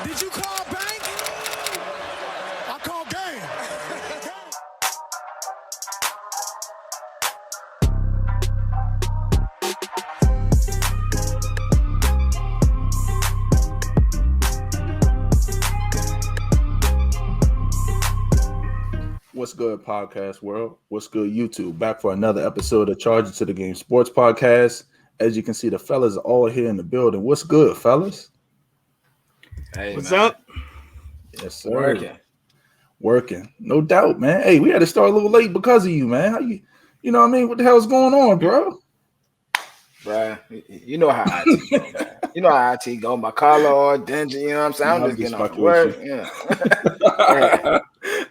Did you call bank? I call game. What's good, podcast world? What's good, YouTube? Back for another episode of Charge It to the Game Sports Podcast. As you can see, the fellas are all here in the building. What's good, fellas? Hey, what's man. up? Yes, sir. Working. No doubt, man. Hey, we had to start a little late because of you, man. How you know what I mean? What the hell's going on, bro? Bruh, you know how IT go, man. You know how IT go. My collar all dingy, you know what I'm saying? I'm just getting off work. Yeah.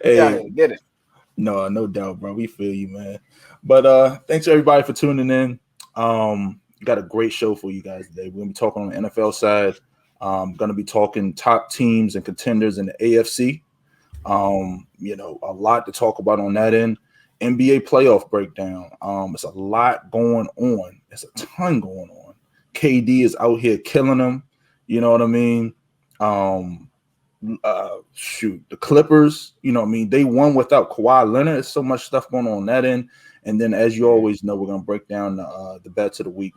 Hey, Get it. No doubt, bro. We feel you, man. But thanks everybody for tuning in. Got a great show for you guys today. We're gonna be talking on the NFL side. Gonna be talking top teams and contenders in the AFC. A lot to talk about on that end. NBA playoff breakdown. It's a lot going on. It's a ton going on. KD is out here killing them. You know what I mean? The Clippers, you know what I mean? They won without Kawhi Leonard. There's so much stuff going on that end. And then, as you always know, we're going to break down the bets of the week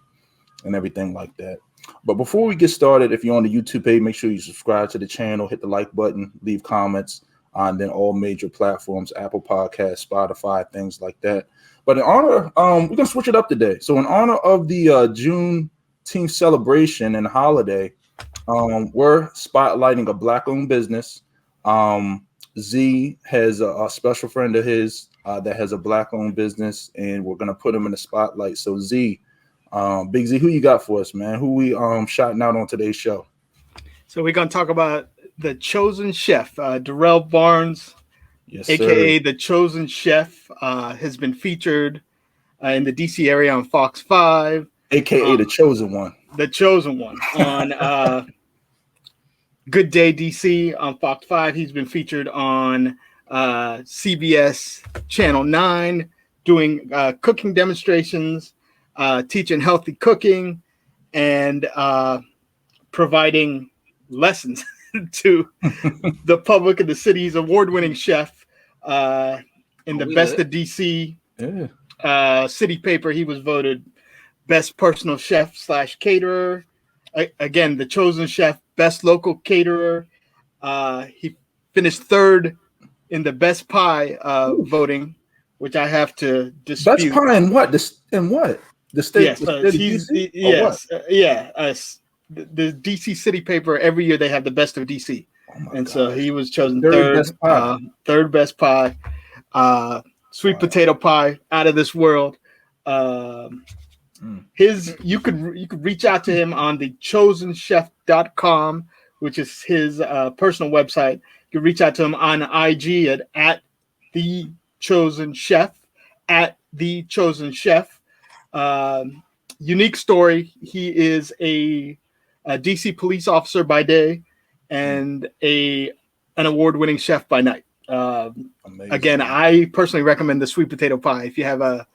and everything like that. But before we get started, if you're on the YouTube page, make sure you subscribe to the channel, hit the like button, leave comments on then all major platforms, Apple Podcasts, Spotify, things like that. But in honor, we're going to switch it up today. So in honor of the Juneteenth celebration and holiday, we're spotlighting a Black-owned business. Z has a special friend of his that has a Black-owned business, and we're going to put him in the spotlight. So Z, Big Z, who you got for us, man? Who we shouting out on today's show? So we're going to talk about the Chosen Chef, Duriel Barns, yes, a.k.a. sir. the Chosen Chef, has been featured in the D.C. area on Fox 5. A.k.a. the Chosen One. The Chosen One on Good Day DC on Fox 5. He's been featured on CBS Channel 9 doing cooking demonstrations, teaching healthy cooking, and providing lessons to the public of the city's award-winning chef. In the Best of DC city paper, he was voted Best Personal Chef / Caterer. Again, the Chosen Chef, Best Local Caterer. He finished third in the Best Pie voting, which I have to dispute. Best Pie in what? The state? Yes, the DC city paper, every year they have the Best of DC. And so he was chosen third best pie. Sweet potato pie, out of this world. You could reach out to him on the chosenchef.com, which is his personal website. You can reach out to him on IG at the Chosen Chef, at the Chosen Chef. Unique story. He is a DC police officer by day and an award-winning chef by night. Again, I personally recommend the sweet potato pie if you have a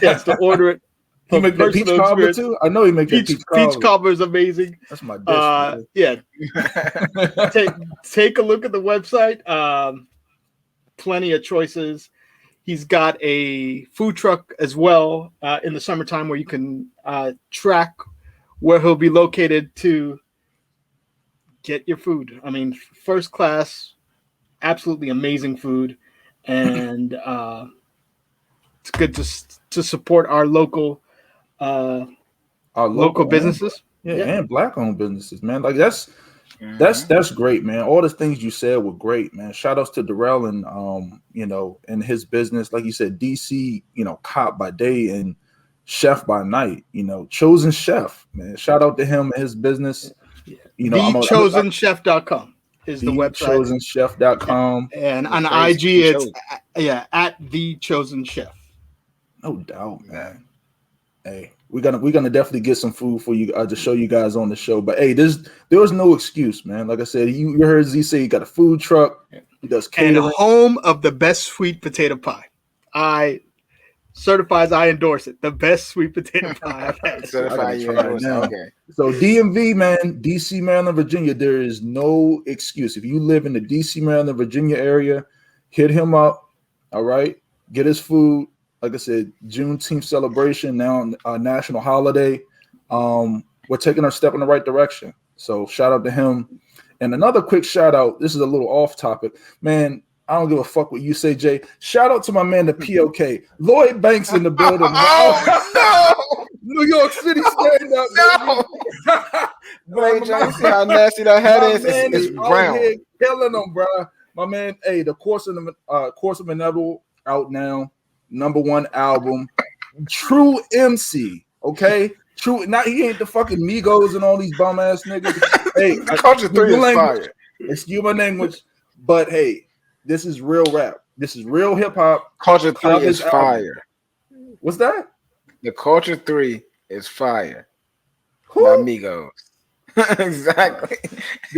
chance to order it. He make that peach cobbler too? I know he makes that peach cobbler. Peach cobbler is amazing. That's my dish. Yeah. Take a look at the website. Plenty of choices. He's got a food truck as well in the summertime where you can track where he'll be located to get your food. I mean, first class, absolutely amazing food. And it's good to support our local businesses. And Black-owned businesses, man. Like that's great, man. All the things you said were great, man. Shout outs to Duriel and and his business. Like you said, DC, cop by day and chef by night, Chosen Chef, man. Shout out to him and his business. TheChosenChef.com is the website. TheChosenChef.com. And on IG it's at The Chosen Chef. No doubt, man. Hey, we're gonna definitely get some food for you to show you guys on the show. But hey, there was no excuse, man. Like I said, you heard Z say he got a food truck. He does catering. And home of the best sweet potato pie. certifies I endorse it. The best sweet potato pie I've had. Certified you endorse it. Okay. So DMV, man, DC, Maryland, Virginia, there is no excuse. If you live in the DC, Maryland, Virginia area, hit him up. All right. Get his food. Like I said, Juneteenth celebration, now a national holiday. We're taking our step in the right direction. So shout out to him. And another quick shout out. This is a little off topic. Man, I don't give a fuck what you say, Jay. Shout out to my man, the POK. Lloyd Banks in the building. Oh, no. New York City stand up. No. Wait, Jay, you see how nasty that hat is? It's brown. Killing them, bro. My man, hey, the Course of Inevitable out now. #1 album. True MC, okay? True. Not he ain't the fucking Migos and all these bum ass niggas. Hey, Culture 3 is fire. Excuse my language, but hey, this is real rap. This is real hip hop. Culture 3 is fire. What's that? The Culture 3 is fire. Who? Not Migos. Exactly.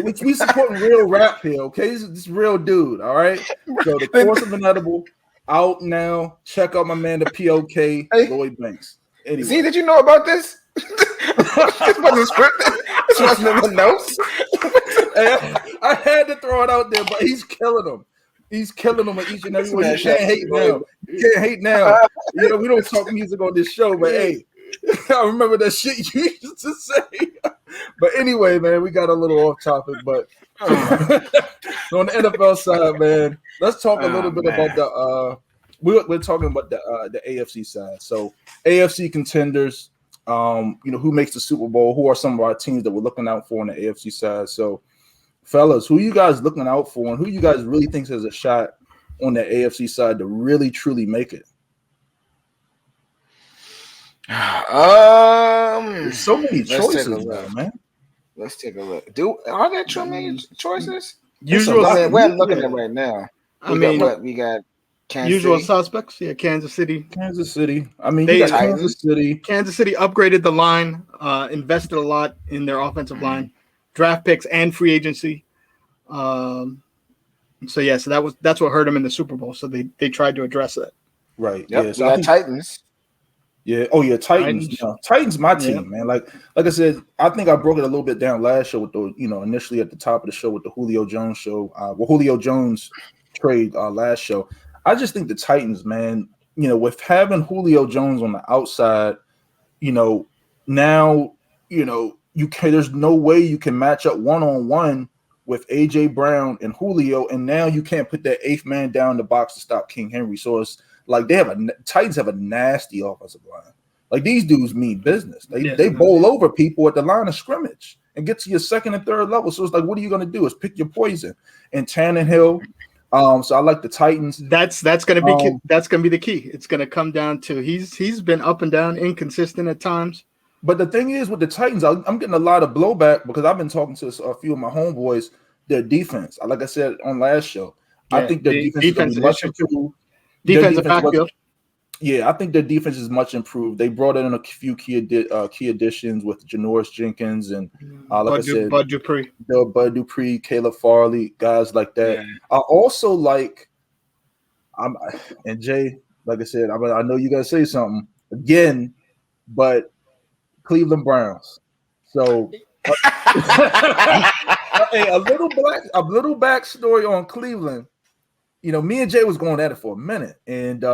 We supporting real rap here, okay? This is real dude, all right? So the Course of Inevitable out now. Check out my man, the POK, Lloyd Banks. Anyway. See, did you know about this? This wasn't scripted. This wasn't in the notes. Hey, I had to throw it out there, but he's killing them. He's killing them at each and every one. You can't hate now. You can't hate now. You know, we don't talk music on this show, but hey, I remember that shit you used to say. But anyway, man, we got a little off topic, but on the NFL side, man, let's talk a little bit about the we're talking about the AFC side. So AFC contenders, who makes the Super Bowl, who are some of our teams that we're looking out for on the AFC side. So fellas, who you guys looking out for and who you guys really think has a shot on the AFC side to really truly make it? There's so many choices now, man. Let's take a look. Are there too many choices? Usual. We're looking at right now. We got Kansas usual City. Suspects. Yeah, Kansas City. I mean, you got Kansas City. Kansas City upgraded the line, invested a lot in their offensive line, draft picks and free agency. So that's what hurt them in the Super Bowl. So they tried to address that. Right. Yep. Yeah. So we got Titans. Yeah. Oh yeah, Titans. Titans, my team, man. Like I said, I think I broke it a little bit down last show with the initially at the top of the show with the Julio Jones show. Julio Jones trade last show. I just think the Titans, man. With having Julio Jones on the outside, now you can. There's no way you can match up 1-on-1 with AJ Brown and Julio, and now you can't put that 8th man down the box to stop King Henry. So it's like Titans have a nasty offensive line. Like these dudes mean business. They bowl over people at the line of scrimmage and get to your second and third level. So it's like, what are you going to do? Is pick your poison. And Tannehill. So I like the Titans. That's going to be that's going to be the key. It's going to come down to he's been up and down, inconsistent at times. But the thing is with the Titans, I'm getting a lot of blowback because I've been talking to a few of my homeboys. Their defense, like I said on last show, I think their defense is much improved. Defensive backfield. Yeah, I think their defense is much improved. They brought in a few key additions with Janoris Jenkins and Bud Dupree, Caleb Farley, guys like that. Yeah. I also like, and Jay, like I said, I know you gotta say something again, but Cleveland Browns. So hey, a little backstory on Cleveland. Me and Jay was going at it for a minute, and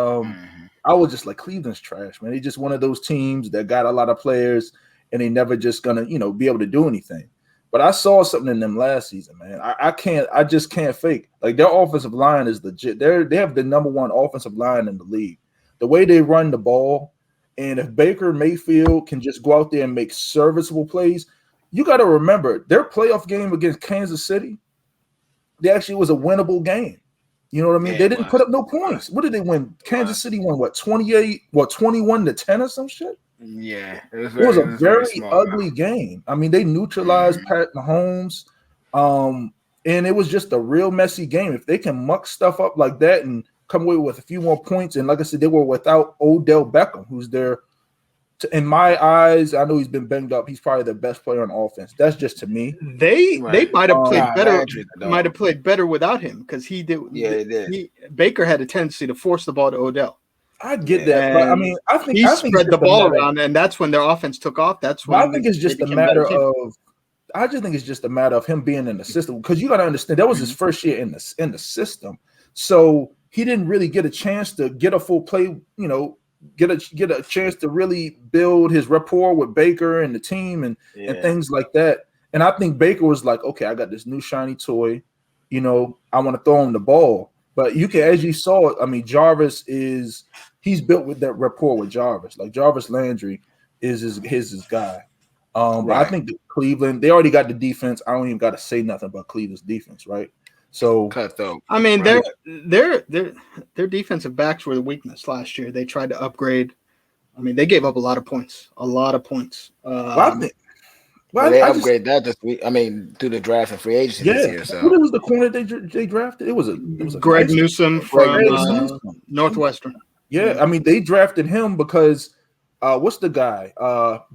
I was just like, Cleveland's trash, man. They just one of those teams that got a lot of players, and they never just gonna, be able to do anything. But I saw something in them last season, man. I just can't fake. Like their offensive line is legit. They have the #1 offensive line in the league. The way they run the ball, and if Baker Mayfield can just go out there and make serviceable plays, you got to remember their playoff game against Kansas City. They actually was a winnable game. You know what I mean? They didn't put up no points. What did they win? Kansas City won 21-10 or some shit? Yeah. It was a very ugly game. I mean, they neutralized Pat Mahomes. And it was just a real messy game. If they can muck stuff up like that and come away with a few more points, and like I said, they were without Odell Beckham, who's their in my eyes, I know he's been banged up. He's probably the best player on offense. That's just to me. They might have played better. Might have played better without him because he did. Yeah, he did. Baker had a tendency to force the ball to Odell. I get that, but I mean, I think he it's spread the just a ball matter- around, and that's when their offense took off. That's when I think it's just they a became better matter team. of. I just think it's just a matter of him being in the system, because you got to understand that was his first year in the system, so he didn't really get a chance to get a full play. You know, get a chance to really build his rapport with Baker and the team and things like that. And I think Baker was like, okay, I got this new shiny toy. You know, I want to throw him the ball. But you can, as you saw, I mean, he's built with that rapport with Jarvis. Like Jarvis Landry is his guy. But I think Cleveland, they already got the defense. I don't even got to say nothing about Cleveland's defense, right? So I mean, their defensive backs were the weakness last year. They tried to upgrade. I mean, they gave up a lot of points. They upgraded that this week. I mean, through the draft and free agency this year. So who was the corner they drafted? It was a Greg Newsome from Northwestern. Yeah, I mean, they drafted him because what's the guy?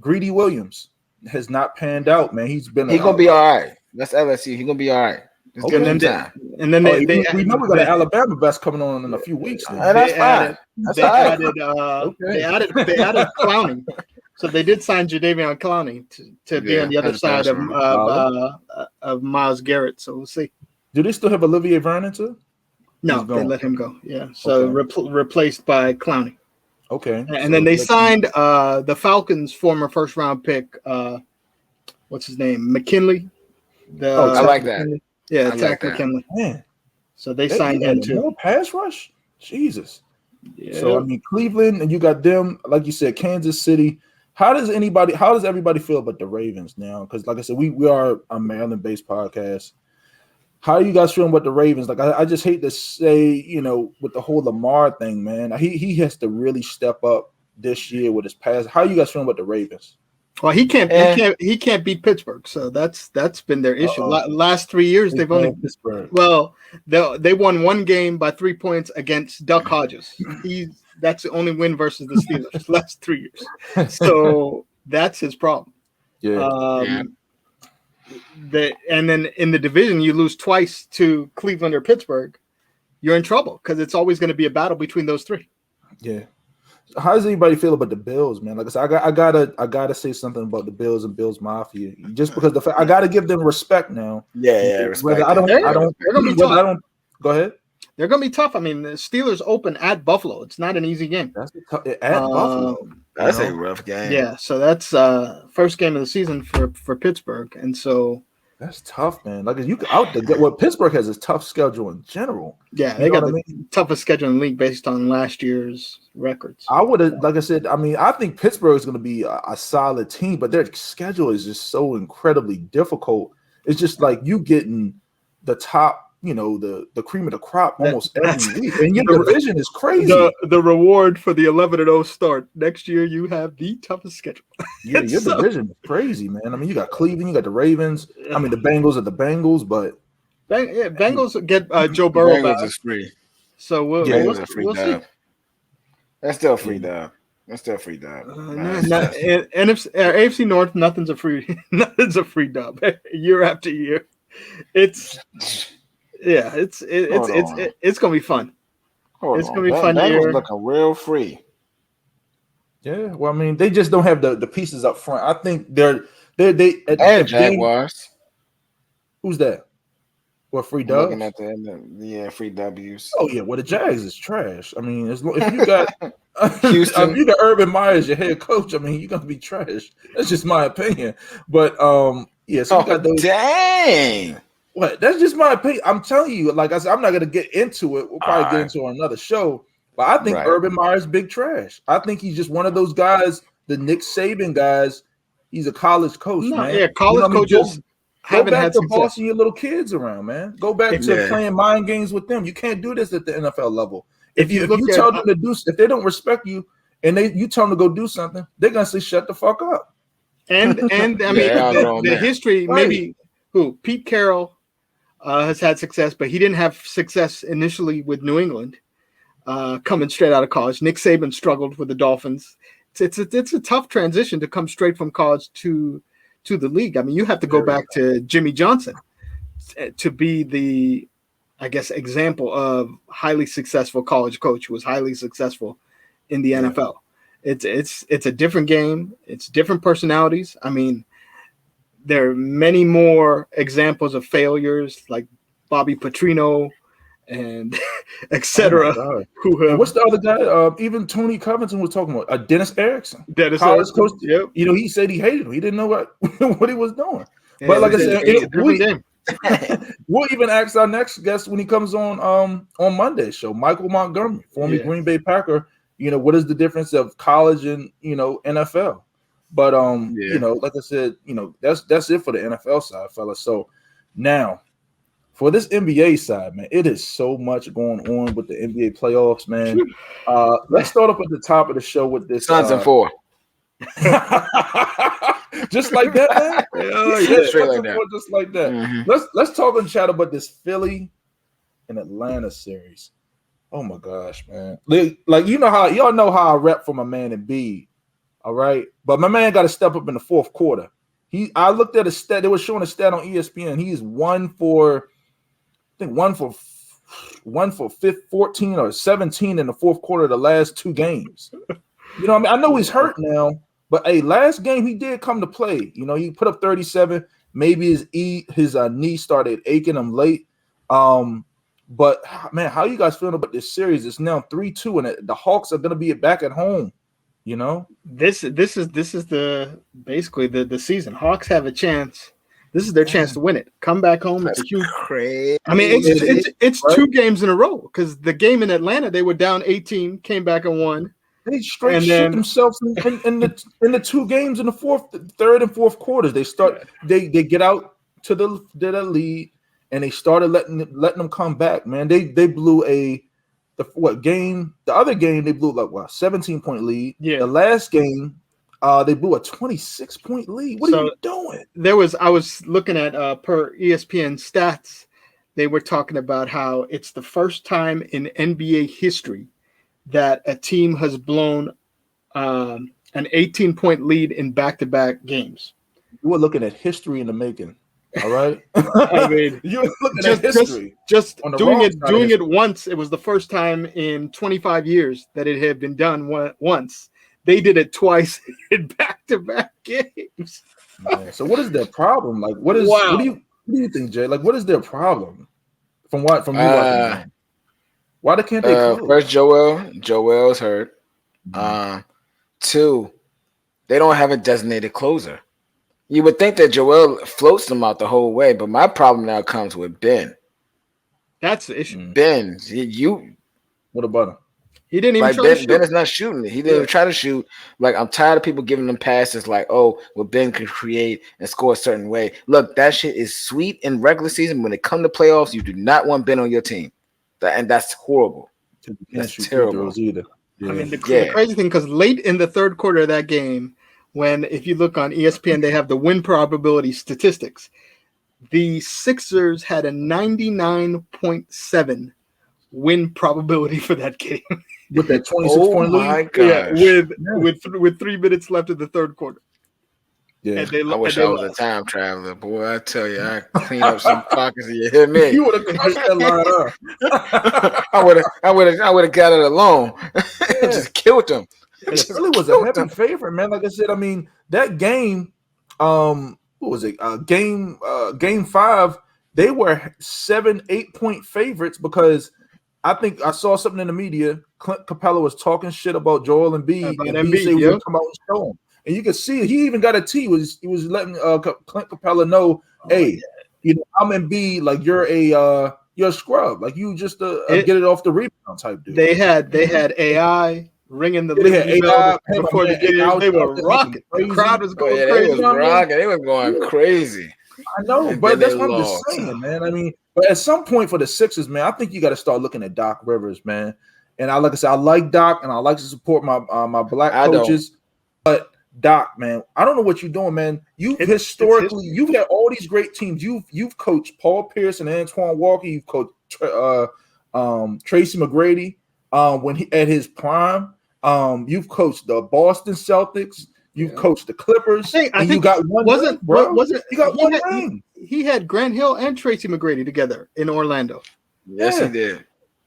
Greedy Williams has not panned out, man. He's gonna be all right. That's LSU. He's gonna be all right. Okay. And then we know we got an Alabama best coming on in a few weeks. And that's fine. They added Clowney. So they did sign Jadeveon Clowney to be on the other side of Myles Garrett. So we'll see. Do they still have Olivier Vernon too? No, they let him go. Yeah. So replaced by Clowney. Okay. And then they signed the Falcons' former first-round pick. What's his name? McKinley. I like that. Yeah, Tack McKinley. Man. So they signed him too. More pass rush? Jesus. Yeah. So I mean, Cleveland, and you got them, like you said, Kansas City. How does everybody feel about the Ravens now? Because like I said, we are a Maryland-based podcast. How are you guys feeling about the Ravens? Like I just hate to say, you know, with the whole Lamar thing, man. He has to really step up this year with his pass. How are you guys feeling about the Ravens? Well, he can't beat Pittsburgh, so that's been their issue. Last 3 years, they've only Pittsburgh. Well, they won one game by 3 points against Duck Hodges. That's the only win versus the Steelers last 3 years. So that's his problem. Yeah. And then in the division, you lose twice to Cleveland or Pittsburgh, you're in trouble because it's always going to be a battle between those three. Yeah. How does anybody feel about the Bills, man? Like I said, I gotta say something about the Bills and Bills Mafia, just because I gotta give them respect now. Yeah, respect. They're gonna be tough. Go ahead. They're gonna be tough. I mean, the Steelers open at Buffalo. It's not an easy game. That's at Buffalo. That's a rough game. Yeah, so that's first game of the season for Pittsburgh, and so that's tough, man. Like you out there, what Pittsburgh has a tough schedule in general. Yeah, they got the toughest schedule in the league based on last year's records. I would have, like I said, I mean, I think Pittsburgh is going to be a solid team, but their schedule is just so incredibly difficult. It's just like you getting the top, you know, the cream of the crop almost every week, and your division is crazy. The reward for the 11-0 start next year, you have the toughest schedule. Yeah, your division is crazy, man. I mean, you got Cleveland, you got the Ravens. I mean, the Bengals are the Bengals, but Bengals get Joe Burrow back. Bengals is free, so we'll see. That's still free dub. AFC North, nothing's a free dub year after year. It's gonna be fun. It's gonna be fun. Bengals looking real free. Yeah, well, I mean, they just don't have the pieces up front. I think they and Jaguars. Who's that? What, free dubs? Looking at the free W's. Oh yeah, well the Jags is trash. I mean, if you got Houston, if you got Urban Meyer as your head coach, I mean, you're gonna be trash. That's just my opinion. But yeah, so we got those. Dang. What? That's just my opinion. I'm telling you, like I said, I'm not gonna get into it. We'll probably get into another show. But I think Urban Meyer's big trash. I think he's just one of those guys, the Nick Saban guys. He's a college coach, man. Yeah, college coaches. Go back to bossing your little kids around, man. Go back to playing mind games with them. You can't do this at the NFL level. If you tell them to do, if they don't respect you and you tell them to go do something, they're gonna say shut the fuck up. And I mean the history, maybe Pete Carroll has had success, but he didn't have success initially with New England, coming straight out of college. Nick Saban struggled with the Dolphins. It's a tough transition to come straight from college to the league. I mean, you have to go back to Jimmy Johnson to be the, I guess, example of highly successful college coach who was highly successful in the NFL. It's a different game. It's different personalities. I mean, there are many more examples of failures like Bobby Petrino and etc. And what's the other guy? Even Tony Covington was talking about Dennis Erickson. College coach. Yep. You know, he said he hated him. He didn't know what he was doing. Yeah, but like I said, we'll even ask our next guest when he comes on Monday's show, Micheal Montgomery, former Green Bay Packer. You know, what is the difference of college and NFL? But you know, like I said, that's it for the NFL side, fellas. So now for this NBA side, man, it is so much going on with the NBA playoffs, man. Let's start up at the top of the show with this Suns and 4. Just like that, man. Straight like that. Just like that. Mm-hmm. Let's talk and chat about this Philly and Atlanta series. Oh my gosh, man! Like y'all know how I rep for my man Embiid, all right. But my man got to step up in the fourth quarter. I looked at a stat. They were showing a stat on ESPN. He's 1 for 14 or 17 in the fourth quarter of the last 2 games. You know what I mean? I know he's hurt now, but hey, last game he did come to play. You know, he put up 37. Maybe his knee started aching him late. But man, how you guys feeling about this series? It's now 3-2, and the Hawks are gonna be back at home. You know, this is basically the season. Hawks have a chance. This is their chance to win it. Come back home. It's a huge. Crazy. I mean, it's right? 2 games in a row because the game in Atlanta they were down 18, came back and won. They straight shit themselves in the 2 games in the third and fourth quarters. They get out to the lead. And they started letting them come back, man. They blew the other game they blew like 17-point lead. Yeah. The last game, they blew a 26-point lead. What are you doing? I was looking at per ESPN stats, they were talking about how it's the first time in NBA history that a team has blown an 18-point lead in back-to-back games. You were looking at history in the making. All right. I mean, you're looking at history. Just doing it once. It was the first time in 25 years that it had been done once. They did it twice in back-to-back games. Man, so what is their problem? Like, what do you think, Jay? Like, what is their problem? From you watching? Why can't they close? First, Joel's hurt. 2, they don't have a designated closer. You would think that Joel floats them out the whole way, but my problem now comes with Ben. That's the issue. Ben, what about him? He didn't even try to shoot. Ben is not shooting it. He didn't even try to shoot. Like, I'm tired of people giving them passes like, oh, well, Ben can create and score a certain way. Look, that shit is sweet in regular season. When it comes to playoffs, you do not want Ben on your team. And that's horrible. That's terrible. Either. Yeah. I mean, the crazy thing, because late in the third quarter of that game, if you look on ESPN, they have the win probability statistics. The Sixers had a 99.7 win probability for that game. With that 26-point lead? My gosh. Yeah, with 3 minutes left in the third quarter. Yeah. And I wish I was a time traveler. Boy, I tell you, I clean up some pockets and you hit me. You would have crushed that line up. I would have got it alone. Just killed them. Philly was a heavy favorite, man. Like I said, I mean, that game, what was it? Game 5, they were 7-8 point favorites because I think I saw something in the media. Clint Capella was talking shit about Joel Embiid, and Embiid said he was going to come out and show him. And you could see it. He even got a T. He was letting Clint Capella know, hey, I'm Embiid. Like you're a scrub. Like you just get it off the rebound type dude. They had AI. Ringing the bell before the game. They were rocking. The crowd was going crazy. They was rocking. They were going crazy. I know, but that's what I'm just saying, man. I mean, but at some point for the Sixers, man, I think you got to start looking at Doc Rivers, man. And like I said, I like Doc, and I like to support my black coaches. But Doc, man, I don't know what you're doing, man. You've had all these great teams. You've coached Paul Pierce and Antoine Walker. You've coached Tracy McGrady when he at his prime. You've coached the Boston Celtics. You've coached the Clippers. I think you got one. You got one ring. He had Grant Hill and Tracy McGrady together in Orlando. Yes, he did.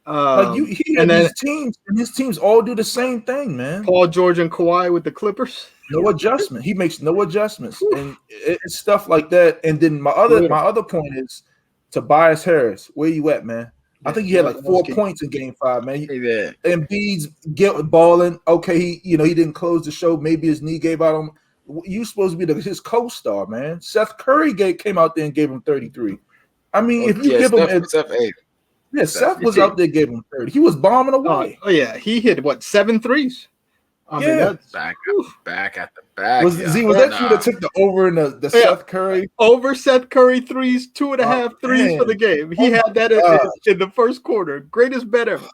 He and had then these teams, and his teams all do the same thing, man. Paul George and Kawhi with the Clippers. No adjustment. He makes no adjustments, and it's stuff like that. And then my other point is Tobias Harris. Where you at, man? I think he had like 4 points in Game 5, man. Embiid's get balling. Okay, he didn't close the show. Maybe his knee gave out him. You supposed to be his co-star, man. Seth Curry came out there and gave him 33. I mean, if you give him Seth 8. Yeah, Seth was out there, gave him 30. He was bombing away. Oh yeah, he hit 7 threes. I mean, that's back at the back. Was that you that took the over in the Seth Curry? Over Seth Curry threes, 2.5 threes for the game. He had that in the first quarter. Greatest bet ever.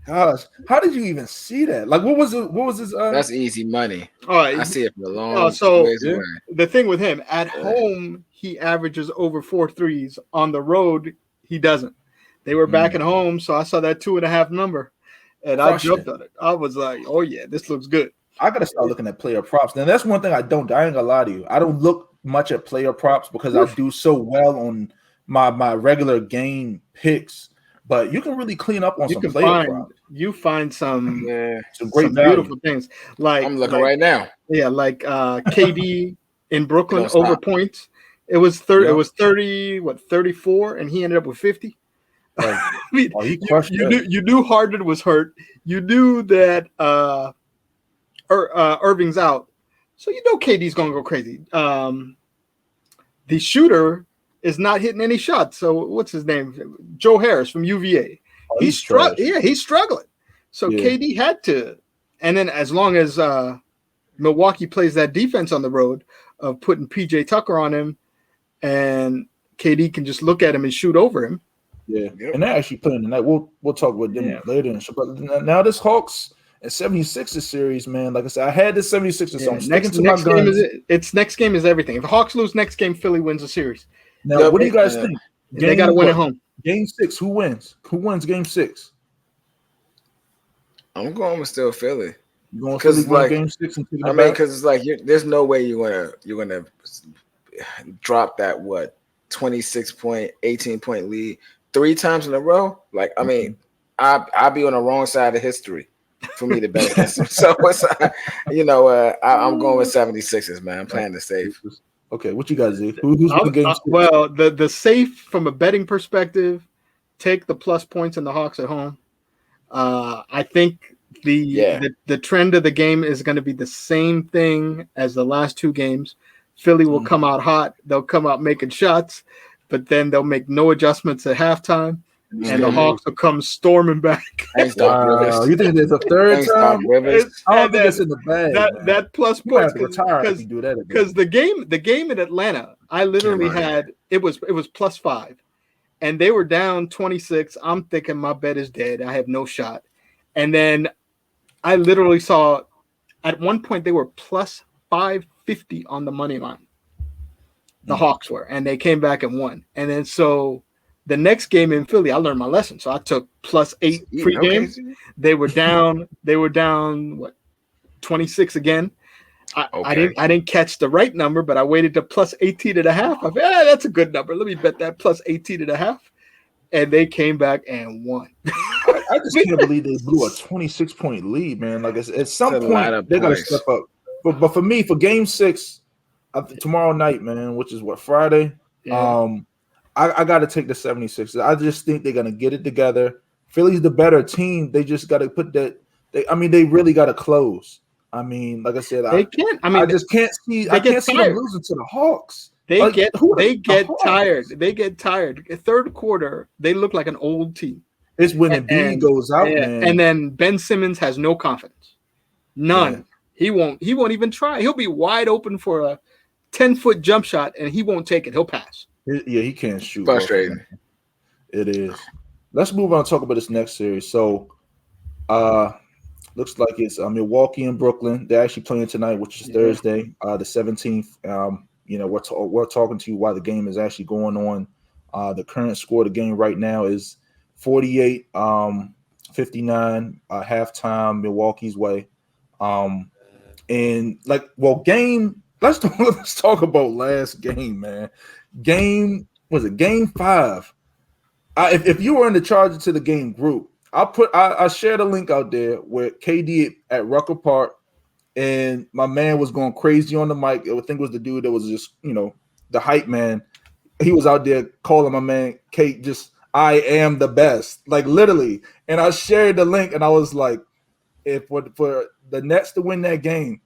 Gosh, how did you even see that? Like, what was his? That's easy money. All right, I see it from a long ways away. The thing with him, at home, he averages over 4 threes. On the road, he doesn't. They were back at home, so I saw that 2.5 number, and I jumped on it. I was like, "Oh yeah, this looks good." I gotta start looking at player props. Now that's one thing I ain't gonna lie to you. I don't look much at player props because I do so well on my regular game picks. But you can really clean up on some player props. You find some great beautiful things. Like I'm looking right now. Yeah, like KD in Brooklyn over points. It was 30. It was 34, and he ended up with 50. I mean, you knew Harden was hurt. You knew that Irving's out, so you know KD's gonna go crazy. The shooter is not hitting any shots. So what's his name? Joe Harris from UVA. He's struggling. Yeah, he's struggling. So KD had to, and then as long as Milwaukee plays that defense on the road of putting PJ Tucker on him, and KD can just look at him and shoot over him. Yeah, and they're actually playing tonight. We'll talk about them later in the show. But now this Hawks and 76ers series, man. Like I said, I had the 76ers. So I'm next game is everything. If the Hawks lose next game, Philly wins the series. Now, what do you guys think? They got to win at home. Game 6. Who wins? Who wins Game 6? I'm going with still Philly. You going Philly like Game 6? Because it's like there's no way you're gonna drop that 26 point, 18 point lead 3 times in a row. Like I mean, I'll be on the wrong side of history for me to bet against them. So it's I'm going with 76ers, man. I'm playing the safe. Okay, what you guys do? Who's the game? Well, the safe from a betting perspective, take the plus points in the Hawks at home. I think the trend of the game is going to be the same thing as the last 2 games. Philly will come out hot. They'll come out making shots, but then they'll make no adjustments at halftime, and the Hawks will come storming back. You think there's a third time? I don't think it's in the bag. That plus points because the game in Atlanta, I literally had it was plus 5, and they were down 26. I'm thinking my bet is dead. I have no shot, and I literally saw at one point they were plus 550 on the money line. The Hawks were, and they came back and won. And then so the next game in Philly, I learned my lesson. So I took plus 8 pregame. They were down. They were down 26 again. I didn't catch the right number, but I waited to plus 18.5. I said, that's a good number. Let me bet that plus 18.5. And they came back and won. I just can't believe they blew a 26-point lead, man. Like at some point they got to step up. But for me, for Game 6 tomorrow night, man, which is Friday. Yeah. I got to take the 76ers. I just think they're gonna get it together. Philly's the better team. They just got to put that. They really got to close. I mean, like I said, I just can't see. I can't see them losing to the Hawks. They get tired. They get tired. Third quarter, they look like an old team. It's when Embiid goes out, man. And then Ben Simmons has no confidence. None. Yeah. He won't even try. He'll be wide open for a 10-foot jump shot, and he won't take it. He'll pass. Yeah, he can't shoot. Frustrating. It is. Let's move on and talk about this next series. So, looks like it's Milwaukee and Brooklyn. They're actually playing tonight, which is Thursday, the 17th. We're talking to you while the game is actually going on. The current score of the game right now is 48-59, halftime Milwaukee's way. Let's talk about last game, man. Game 5. If you were in the charge to the game group, I shared a link out there with KD at Rucker Park, and my man was going crazy on the mic. I think it was the dude that was just, the hype man. He was out there calling my man Kate just, I am the best, like literally. And I shared the link, and I was like, if for the Nets to win that game,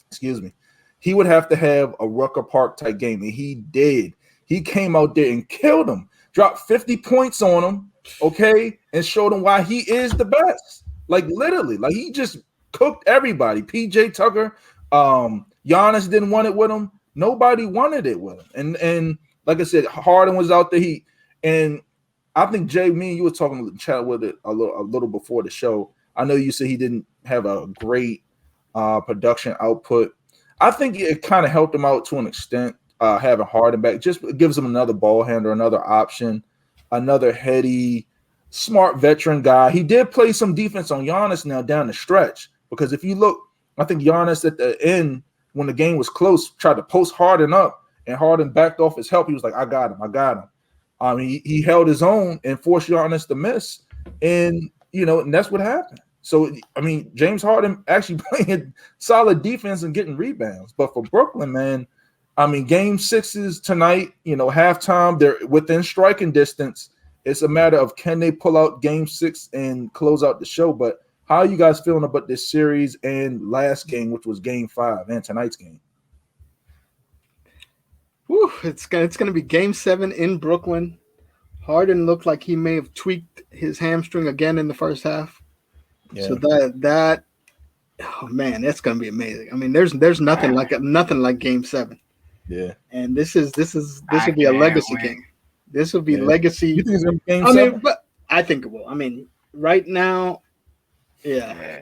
excuse me, he would have to have a Rucker Park type game, and he did. He came out there and killed him, dropped 50 points on him, okay, and showed him why he is the best. Like literally, like he just cooked everybody. PJ Tucker, Giannis didn't want it with him. Nobody wanted it with him. And like I said, Harden was out there. And I think Jay, me and you were talking chat with it a little before the show. I know you said he didn't have a great production output. I think it kind of helped him out to an extent, having Harden back. Just gives him another ball handler, another option, another heady, smart veteran guy. He did play some defense on Giannis now down the stretch, because if you look, I think Giannis at the end, when the game was close, tried to post Harden up, and Harden backed off his help. He was like, I got him. He held his own and forced Giannis to miss, and and that's what happened. So, James Harden actually playing solid defense and getting rebounds. But for Brooklyn, man, game 6 tonight, halftime, they're within striking distance. It's a matter of can they pull out game 6 and close out the show. But how are you guys feeling about this series and last game, which was game 5, and tonight's game? Whew, it's going to be game 7 in Brooklyn. Harden looked like he may have tweaked his hamstring again in the first half. Yeah. So that oh man, that's gonna be amazing. There's nothing like game 7. Yeah. And this will be a legacy game. This will be legacy. You think it's gonna be game 7? But I think it will. Right now, yeah.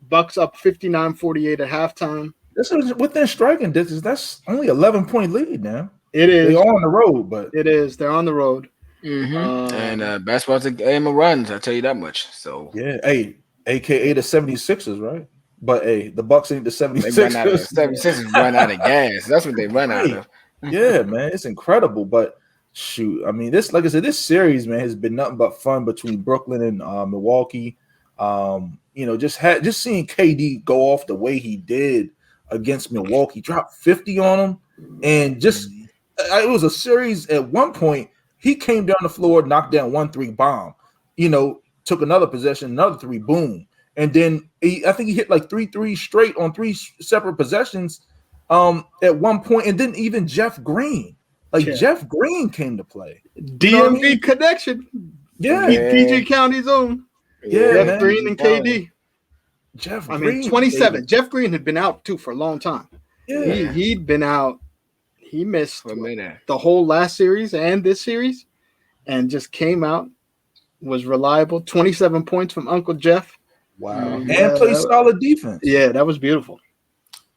Bucks up 59-48 at halftime. This is within striking distance. That's only 11-point lead now. It is. They're on the road, but it is. They're on the road. Mm-hmm. And basketball's a game of runs, I'll tell you that much. So yeah, hey, aka the 76ers, right? But hey, the Bucks ain't the 76ers. They run out of 76ers run out of gas. That's what they run out of. Yeah, man, it's incredible. But shoot, this, like I said, this series, man, has been nothing but fun between Brooklyn and Milwaukee. Just seeing KD go off the way he did against Milwaukee, dropped 50 on him, and just it was a series. At one point, he came down the floor, knocked down 1-3 bomb. Took another possession, another 3, boom. And then I think he hit like 3 threes straight on 3 separate possessions at one point. And then even Jeff Green. Jeff Green came to play. DMV connection. Yeah. PG County's own. Yeah, Jeff Green and KD. Jeff Green. 27. KD. Jeff Green had been out too for a long time. Yeah. He'd been out. He missed the whole last series and this series, and just came out. Was reliable. 27 points from Uncle Jeff. Wow. And played solid defense. Yeah, that was beautiful.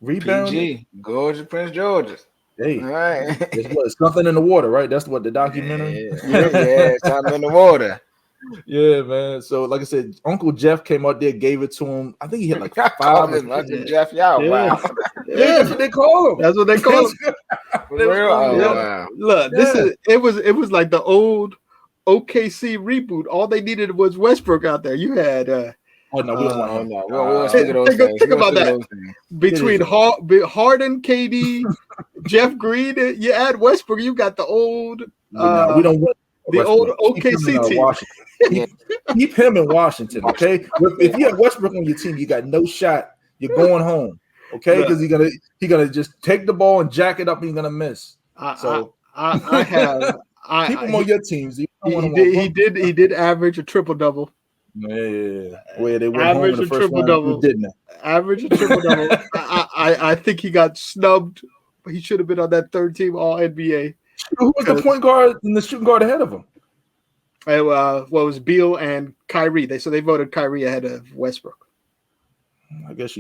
Rebound. PG. Gorgeous Prince George's. Hey. All right. It's something in the water, right? That's what the documentary. Yeah, something in the water. Yeah, man. So, like I said, Uncle Jeff came out there, gave it to him. I think he hit like 5. Uncle Jeff, y'all. Yeah. Wow. Yeah, that's what they call him. That's what they call him. For real? Oh, wow. Look, it was like the old OKC reboot. All they needed was Westbrook out there. You had we don't want we don't speak of those things. Think about that. Between Harden, KD, Jeff Green, you add Westbrook, you got the old we don't want the old OKC team. Keep him in Washington, okay? If you have Westbrook on your team, you got no shot. You're going home, okay? Because he's gonna just take the ball and jack it up, and he's gonna miss. I have keep him on your teams. He did average a triple-double. Yeah. Where they went average home in the a first triple-double. round, didn't they? Average a triple-double. I think he got snubbed. He should have been on that third team All NBA. Who was the point guard and the shooting guard ahead of him? It was Beal and Kyrie. They voted Kyrie ahead of Westbrook. I guess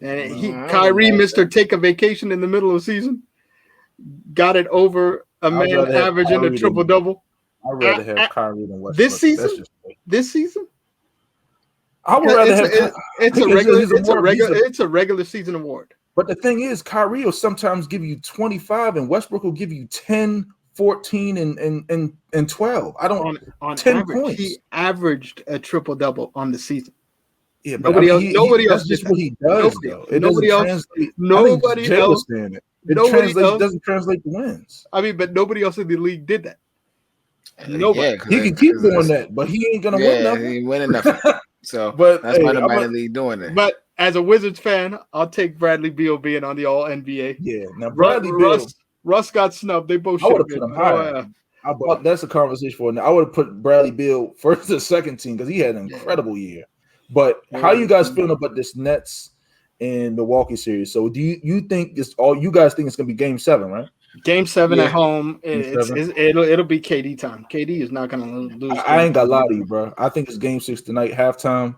Kyrie missed her take a vacation in the middle of the season. Got it over a man averaging a triple-double. I'd rather have Kyrie than Westbrook. This season? I would rather have. It's a regular season award. But the thing is, Kyrie will sometimes give you 25, and Westbrook will give you 10, 14 and 12. I don't on 10 average, points. he averaged a triple double on the season. Yeah, but Nobody else. That's just what he does, though. It doesn't translate. Nobody Jay was else. saying it. Doesn't translate to wins. I mean, but nobody else in the league did that. Nobody. Yeah, He can keep doing that, but he ain't gonna win nothing. He ain't winning nothing. So But that's why nobody in the league doing it. But as a Wizards fan, I'll take Bradley Beal being on the All NBA. Yeah, now Bradley Beal. Russ got snubbed. They both. I would have put him higher. But that's a conversation for now. I would have put Bradley Beal first or second team because he had an incredible year. But how you guys feeling about this Nets and Milwaukee series? So do you think it's all you guys think it's gonna be Game 7, right? Game 7 at home. It'll be KD time. KD is not gonna lose. I ain't gonna lie to you, bro. I think it's Game 6 tonight, halftime.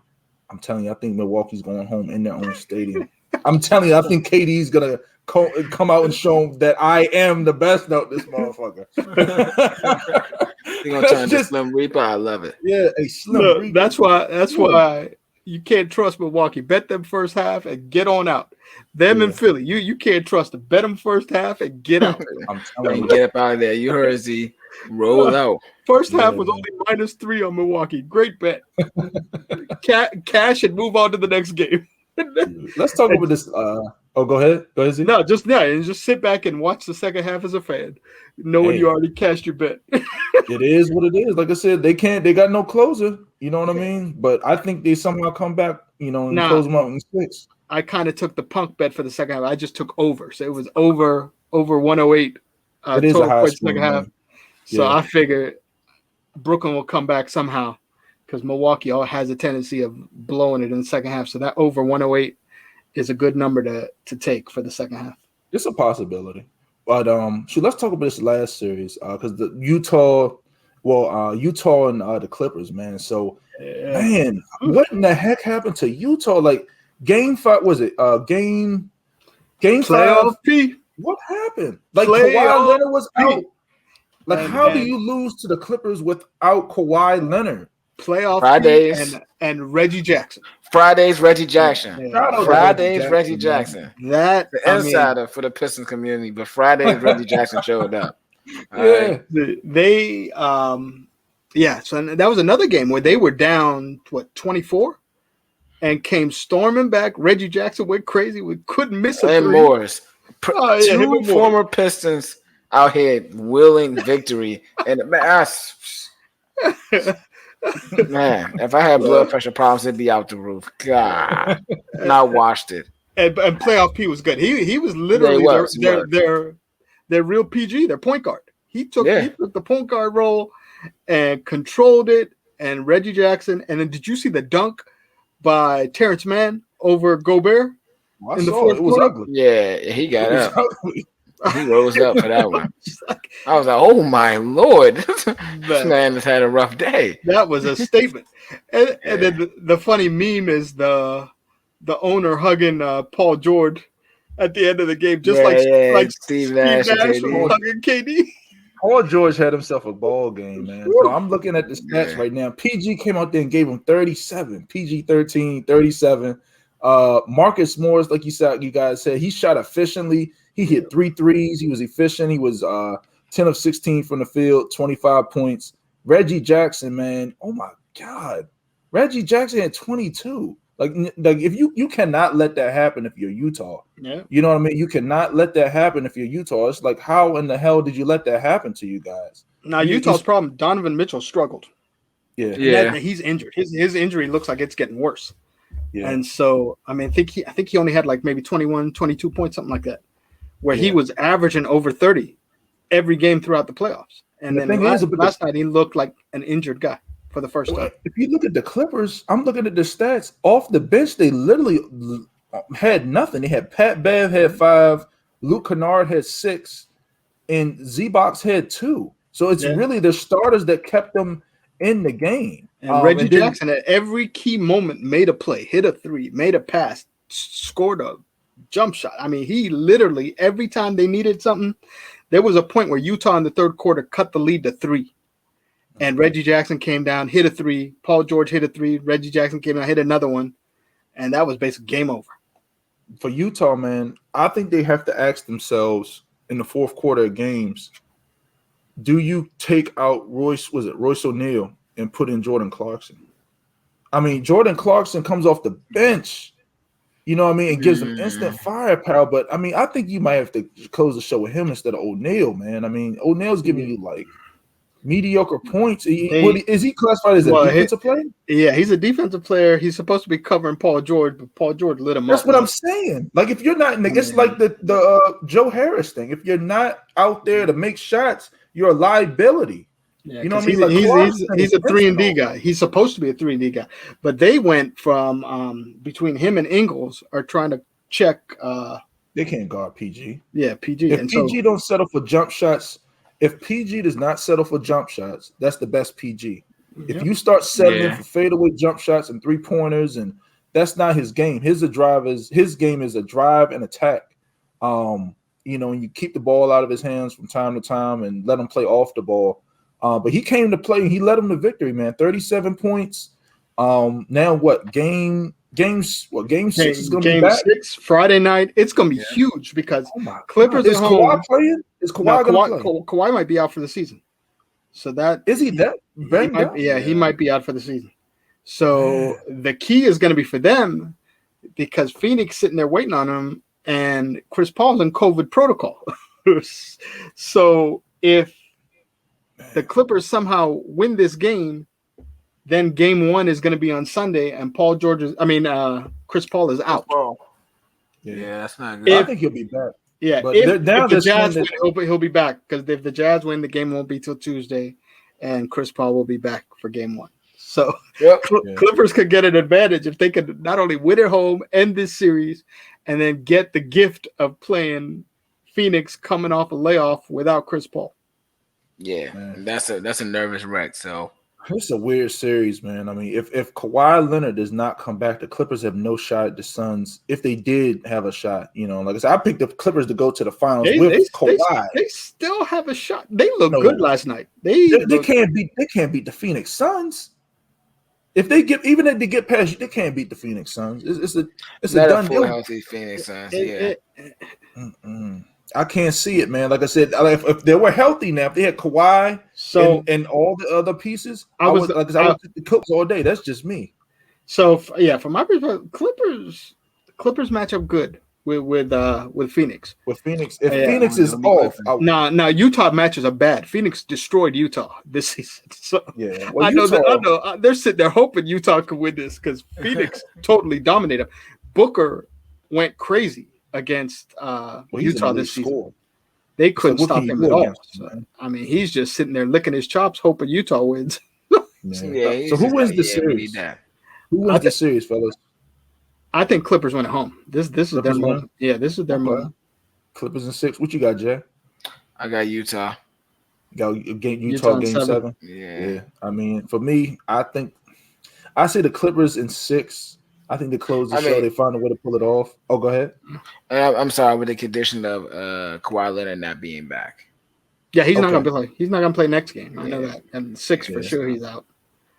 I'm telling you, I think Milwaukee's going home in their own stadium. I'm telling you, I think KD's gonna come out and show them that I am the best. No, this motherfucker. You're gonna turn to Slim Reaper. I love it. Yeah, a Slim Reaper. That's why you can't trust Milwaukee. Bet them first half and get on out. Them in Philly, you can't trust them. Bet them first half and get out. I'm telling you, get up out of there. You heard Z roll out. First half was only -3 on Milwaukee. Great bet. Cash and move on to the next game. Let's talk about this. Go ahead. Go ahead, Z. No, just sit back and watch the second half as a fan, knowing you already cashed your bet. It is what it is. Like I said, they got no closer. You know what I mean? But I think they somehow come back, and close them out in 6. I kind of took the punk bet for the second half. I just took over. So it was over 108. It is a high second half. So I figured Brooklyn will come back somehow because Milwaukee has a tendency of blowing it in the second half. So that over 108 is a good number to take for the second half. It's a possibility. But let's talk about this last series because the Utah and the Clippers, man. So, man, what in the heck happened to Utah? Like Game 5, was it? Game 5. P. What happened? Like Kawhi Leonard was out. Like, how do you lose to the Clippers without Kawhi Leonard? Playoff Fridays and Reggie Jackson. Fridays, Reggie Jackson. Yeah. Fridays, Reggie Jackson. That the insider for the Pistons community, but Fridays, Reggie Jackson showed up. They So that was another game where they were down 24 and came storming back. Reggie Jackson went crazy. We couldn't miss a and three. Morris. Two former Pistons out here willing victory, and man, if I had blood pressure problems, it'd be out the roof. God, and I watched it. And playoff P was good. He was literally their real PG, their point guard. He took the point guard role and controlled it. And Reggie Jackson. And then did you see the dunk by Terrence Mann over Gobert in the fourth quarter? Ugly. Yeah, he got up. Ugly. He rose up for that one. I was like, "Oh my Lord, this man has had a rough day." That was a statement. And then the funny meme is the owner hugging Paul George at the end of the game, just like Steve Nash hugging KD. Paul George had himself a ball game, man. So I'm looking at the stats right now. PG came out there and gave him 37. PG 13, 37. Marcus Morris, like you guys said, he shot efficiently. He hit 3 threes. He was efficient. He was 10 of 16 from the field, 25 points. Reggie Jackson, man, oh my God. Reggie Jackson had 22. Like if you cannot let that happen if you're Utah. Yeah. You know what I mean? You cannot let that happen if you're Utah. It's like, how in the hell did you let that happen to you guys? Now, Utah's problem, Donovan Mitchell struggled. Yeah. He's injured. His injury looks like it's getting worse. Yeah. And so, I mean, I think he only had like maybe 21, 22 points, something like that, where he was averaging over 30 every game throughout the playoffs. And then last night he looked like an injured guy for the first time. If you look at the Clippers, I'm looking at the stats. Off the bench, they literally had nothing. They had Pat Bev had 5, Luke Kennard had 6, and Z-Box had 2. So it's really the starters that kept them in the game. And Reggie Jackson at every key moment made a play, hit a 3, made a pass, scored a jump shot. I mean, he literally, every time they needed something, there was a point where Utah in the third quarter cut the lead to 3. And Reggie Jackson came down, hit a 3. Paul George hit a 3. Reggie Jackson came down, hit another one. And that was basically game over. For Utah, man, I think they have to ask themselves in the fourth quarter of games, do you take out Royce O'Neal and put in Jordan Clarkson? I mean, Jordan Clarkson comes off the bench, you know what I mean, and gives them instant firepower. But I mean, I think you might have to close the show with him instead of O'Neal, man. I mean, O'Neal's giving you like mediocre points. Is he classified as a defensive player? Yeah, he's a defensive player. He's supposed to be covering Paul George, but Paul George lit him That's up. what I'm saying. Like, if you're not, it's like the Joe Harris thing. If you're not out there to make shots, you're a liability. Yeah, you know what I mean? Like, he's a 3-and-D guy. He's supposed to be a 3-and-D guy. But they went from between him and Ingles are trying to check. They can't guard PG. Yeah, PG. If PG don't settle for jump shots, if PG does not settle for jump shots, that's the best PG. Yep. If you start settling for fadeaway jump shots and 3-pointers, and that's not his game. His game is a drive and attack. And you keep the ball out of his hands from time to time and let him play off the ball. But he came to play and he led him to victory, man. 37 points. Now what? Game 6 is going to be back? Game 6 Friday night. It's going to be huge because Clippers is at home. Kawhi playing? Is Kawhi going to play? Kawhi might be out for the season. So that is he that? He might be out for the season. So the key is going to be for them because Phoenix sitting there waiting on him, and Chris Paul's in COVID protocol. So if the Clippers somehow win this game, then game 1 is going to be on Sunday, and Chris Paul is out. Yeah, that's not good. I think he'll be back. Yeah, but if the Jazz win, he'll be back, because if the Jazz win, the game won't be till Tuesday, and Chris Paul will be back for game 1. So Clippers could get an advantage if they could not only win at home, end this series, and then get the gift of playing Phoenix coming off a layoff without Chris Paul. Yeah, that's a nervous wreck. So it's a weird series, man. I mean, if Kawhi Leonard does not come back, the Clippers have no shot at the Suns. If they did have a shot, like I said, I picked the Clippers to go to the finals with Kawhi. They still have a shot. They looked good last night. They can't beat the Phoenix Suns. If they get past you, they can't beat the Phoenix Suns. It's a done deal. Healthy Phoenix Suns. I can't see it, man. Like I said, if they were healthy now, if they had Kawhi and all the other pieces, I would take the Clippers all day. That's just me. So from my perspective, Clippers match up good with Phoenix. With Phoenix, if Phoenix is off, now Utah matches are bad. Phoenix destroyed Utah this season. So well, I know they're sitting there hoping Utah could win this because Phoenix totally dominated. Booker went crazy against Utah this season. They couldn't stop him at all. So, I mean, he's just sitting there licking his chops, hoping Utah wins. So who wins the series? Who wins the series, fellas? I think Clippers win at home. This is their moment. Yeah, this is their moment. Clippers in 6. What you got, Jay? I got Utah. Utah game 7. Yeah. I mean, for me, I say the Clippers in 6. I think they close the show. They find a way to pull it off. Oh, go ahead. I'm sorry, with the condition of Kawhi Leonard not being back. Yeah, he's not gonna play. He's not gonna play next game. I know that. And 6 for sure, he's out.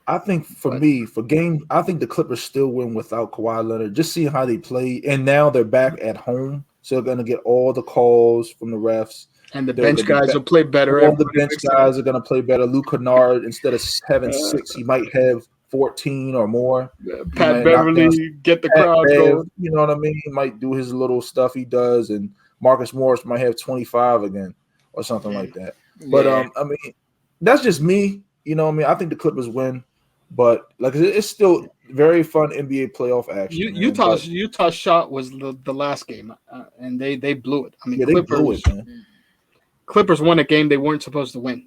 I think I think the Clippers still win without Kawhi Leonard. Just seeing how they play, and now they're back at home, so they're gonna get all the calls from the refs. And the bench guys will play better. All the bench guys are gonna play better. Luke Kennard, instead of having 6, he might have 14 or more. Pat Beverly, get the crowd going. You know what I mean? He might do his little stuff he does, and Marcus Morris might have 25 again or something like that. But I mean, that's just me. You know what I mean? I think the Clippers win, but like it's still very fun NBA playoff action. Utah's shot was the last game, and they blew it. I mean, Clippers, they blew it, man. Clippers won a game they weren't supposed to win.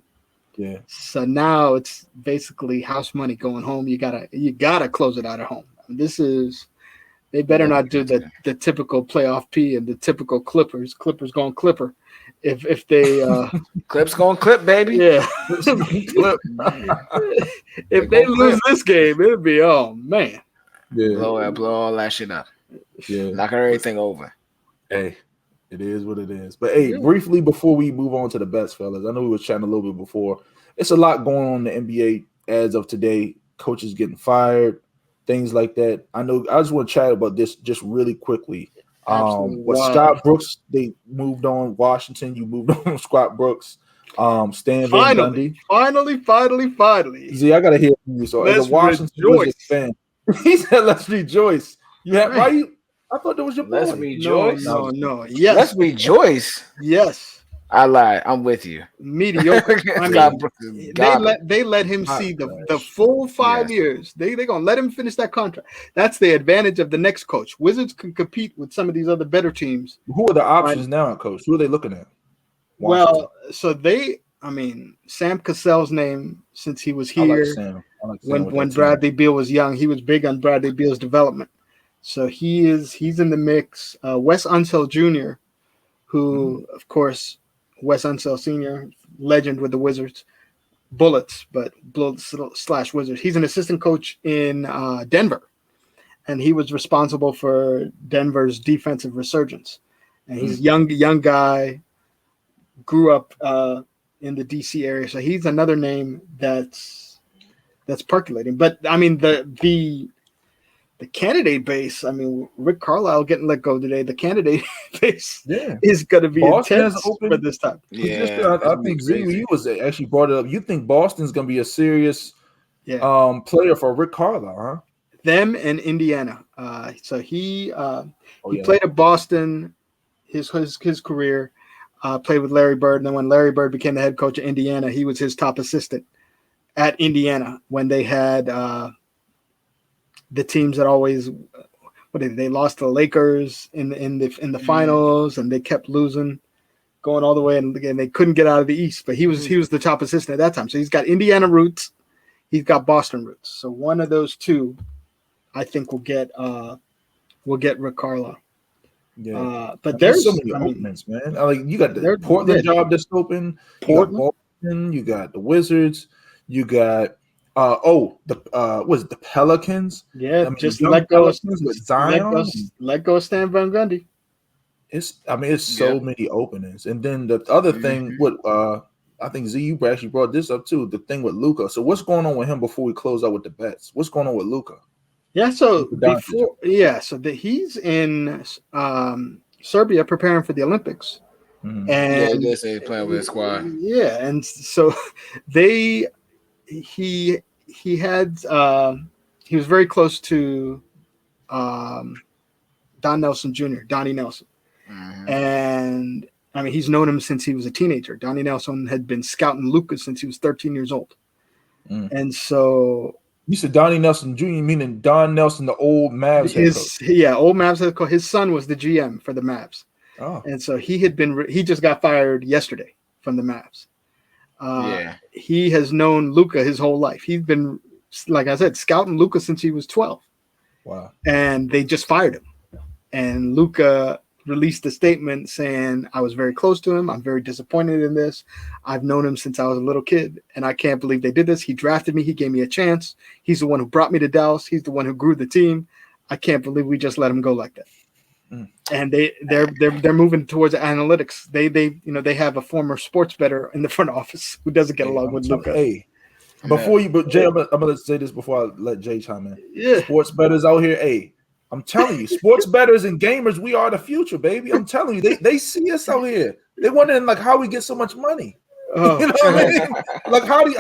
Yeah. So now it's basically house money going home. You gotta close it out at home. They better not do the typical playoff P and the typical Clippers going Clipper. If they Clips going clip, baby. Yeah. If they lose this game, it'll be man. Yeah. Blow all that shit up. Yeah. Knock everything over. Hey. It is what it is. But hey, briefly before we move on to the bets, fellas, I know we were chatting a little bit before. It's a lot going on in the NBA as of today. Coaches getting fired, things like that. I know. I just want to chat about this just really quickly. Scott Brooks, they moved on. Washington, you moved on from Scott Brooks. Stan Van Gundy. Finally. See, I gotta hear from you. So Let's as a Washington Wizards fan, he said, "Let's rejoice." You have why you? I thought that was your boy. Let's rejoice. No. Yes. Let's rejoice. Yes. I lied. I'm with you. Mediocre. I mean, they let him see the full 5 years. They're gonna let him finish that contract. That's the advantage of the next coach. Wizards can compete with some of these other better teams. Who are the options now, coach? Who are they looking at? Washington. Well, so Sam Cassell's name since he was here when Bradley Beal was young, he was big on Bradley Beal's development. So he's in the mix. Wes Unseld Jr., who of course Wes Unseld Sr., legend with the Wizards, Bullets / Wizards. He's an assistant coach in Denver, and he was responsible for Denver's defensive resurgence. And he's a young guy, grew up in the DC area, so he's another name that's percolating. But I mean the candidate base, I mean, Rick Carlisle getting let go today. The candidate base is going to be intense for this time. Yeah, I think you was actually brought it up. You think Boston's going to be a serious player for Rick Carlisle, huh? Them and Indiana. So he played at Boston his career, played with Larry Bird. And then when Larry Bird became the head coach of Indiana, he was his top assistant at Indiana when they had the teams that always they lost to the Lakers in the finals, and they kept losing, going all the way, and they couldn't get out of the East. But he was the top assistant at that time. So he's got Indiana roots, he's got Boston roots. So one of those two, I think, will get Rick Carlisle. Yeah, but there's so many openings, man. Like you got the Portland job that's open. Portland, Boston, you got the Wizards, you got. The Pelicans? Yeah, I mean, just let go of Zion. Let go of Stan Van Gundy. It's so many openings, and then the other thing with I think Z, you actually brought this up too. The thing with Luka. So what's going on with him before we close out with the bets? What's going on with Luka? Yeah, so he's in Serbia preparing for the Olympics, and they say he's playing with his squad. Yeah, and so he was very close to Don Nelson Jr., Donnie Nelson. And I mean, he's known him since he was a teenager. Donnie Nelson had been scouting Luka since he was 13 years old. And so you said Donnie Nelson Jr., meaning Don Nelson, the old Mavs head coach. Yeah, old Mavs head coach. His son was the GM for the Mavs. Oh. And so he just got fired yesterday from the Mavs. He has known Luka his whole life. He's been, like I said, scouting Luka since he was 12. Wow. And they just fired him. And Luka released a statement saying, I was very close to him. I'm very disappointed in this. I've known him since I was a little kid, and I can't believe they did this. He drafted me. He gave me a chance. He's the one who brought me to Dallas. He's the one who grew the team. I can't believe we just let him go like that. And they're moving towards analytics. They have a former sports bettor in the front office who doesn't get along with Luka. But Jay, I'm gonna say this before I let Jay chime in. Yeah, sports bettors out here. Hey, I'm telling you, sports bettors and gamers, we are the future, baby. I'm telling you, they see us out here. They're wondering like how we get so much money. Oh. You know what I mean? Like how do